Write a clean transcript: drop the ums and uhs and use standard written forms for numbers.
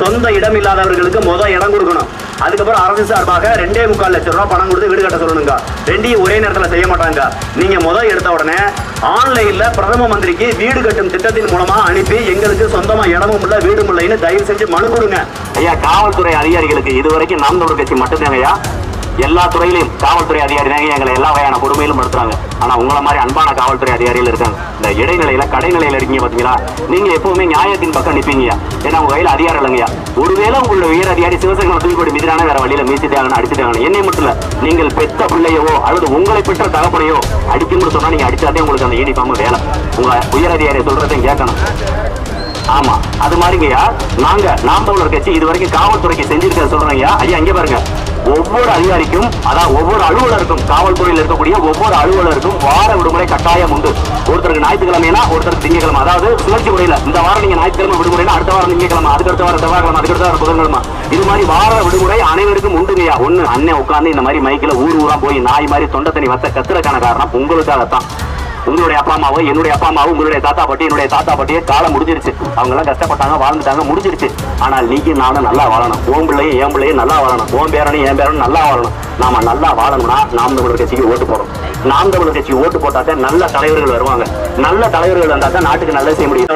சொந்த இடம் இல்லாதவர்களுக்கு இடம் கொடுக்கணும். அதுக்கப்புறம் அரசு சார்பாக 2.25 லட்சம் ரூபாய் பணம் கொடுத்து வீடு கட்ட சொல்லணுங்க. ரெண்டையும் ஒரே நேரத்தில் செய்ய மாட்டாங்க. நீங்க எடுத்த உடனே ஆன்லைன்ல பிரதம மந்திரிக்கு வீடு கட்டும் திட்டத்தின் மூலமா அனுப்பி எங்களுக்கு சொந்தமா இடமும் இல்ல வீடும் இல்லைன்னு தயவு செஞ்சு மனு கொடுங்க. ஐயா, காவல்துறை அதிகாரிகளுக்கு இதுவரைக்கும் நாம் தமிழர் கட்சி மட்டும்தாங்க ஐயா. எல்லா துறையிலும் காவல்துறை அதிகாரி தாங்க எங்களை எல்லா வகையான கொடுமையிலும் நடத்துறாங்க. ஆனா உங்களை மாதிரி அன்பான காவல்துறை அதிகாரிகள் இருக்காங்க. இந்த இடைநிலையில கடைநிலையில இருக்கீங்க பாத்தீங்களா, நீங்க எப்பவுமே நியாயத்தின் பக்கம் நிப்பீங்க. ஏன்னா உங்க கையில அதிகாரம் இல்லைங்கய்யா. ஒருவேளை உங்களோட உயர் அதிகாரி சிவசங்கரை தூக்கி மிதிரான வேற வழியில மீசிட்டாங்கன்னு அடிச்சுட்டாங்க. என்னை மட்டும் இல்ல, நீங்கள் பெற்ற பிள்ளையவோ அல்லது உங்களை பெற்ற தகப்பனையோ அடிக்கணும்னு சொன்னா நீங்க அடிச்சாதே உங்களுக்கு அந்த யூனிஃபார்ம் வேலை. உங்க உயர் அதிகாரியை சொல்றதையும் கேட்கணும். ஆமா, அது மாதிரிங்கய்யா நாங்க நாம் தமிழர் கட்சி இது வரைக்கும் காவல்துறைக்கு செஞ்சிருக்க சொல்றீங்க ஐயா. இங்க பாருங்க, ஒவ்வொரு அதிகாரிக்கும் அதாவது ஒவ்வொரு அலுவலருக்கும் காவல்துறையில் இருக்கக்கூடிய ஒவ்வொரு அலுவலருக்கும் வார விடுமுறை கட்டாயம் உண்டு. ஒருத்தருக்கு ஞாயிற்றுக்கிழமைனா ஒருத்தருக்கு திங்கக்கிழமை. அதாவது சுழற்சி முறையில இந்த வாரம் நீங்க ஞாயிற்றுக்கிழமை விடுமுறைனா அடுத்த வாரம் திங்கக்கிழமை, அதுக்கடுத்த வாரம் செவ்வாய்க்கிழமை, அதுக்கடுத்த வாரம் புதன்கிழமை. இது மாதிரி வார விடுமுறை அனைவருக்கும் உண்டுங்கய்யா. ஒண்ணு அண்ணன் உட்கார்ந்து இந்த மாதிரி மைக்கில் ஊரா போய் நாய் மாதிரி தொண்டை தண்ணி வத்த கத்துறக்கான காரணம் உங்களுக்காகத்தான். உங்களுடைய அப்பா அம்மாவோ என்னுடைய அப்பா அம்மாவும் உங்களுடைய தாத்தா பாட்டி என்னுடைய தாத்தா பாட்டியே காலம் முடிஞ்சிருச்சு. அவங்க எல்லாம் கஷ்டப்பட்டாங்க, வாழ்ந்துட்டாங்க, முடிஞ்சிருச்சு. ஆனால் நீங்க நானும் நல்லா வாழணும். ஓம் பிள்ளையும் என் பிள்ளையும் நல்லா வாழணும். ஓம் பேரனும் என் பேரனும் நல்லா வாழணும். நாம நல்லா வாழணும்னா நாம் தமிழர் கட்சிக்கு ஓட்டு போறோம். நாம் தமிழர் கட்சிக்கு ஓட்டு போட்டாதான் நல்ல தலைவர்கள் வருவாங்க. நல்ல தலைவர்கள் வந்தாதான் நாட்டுக்கு நல்லது செய்ய முடியும்.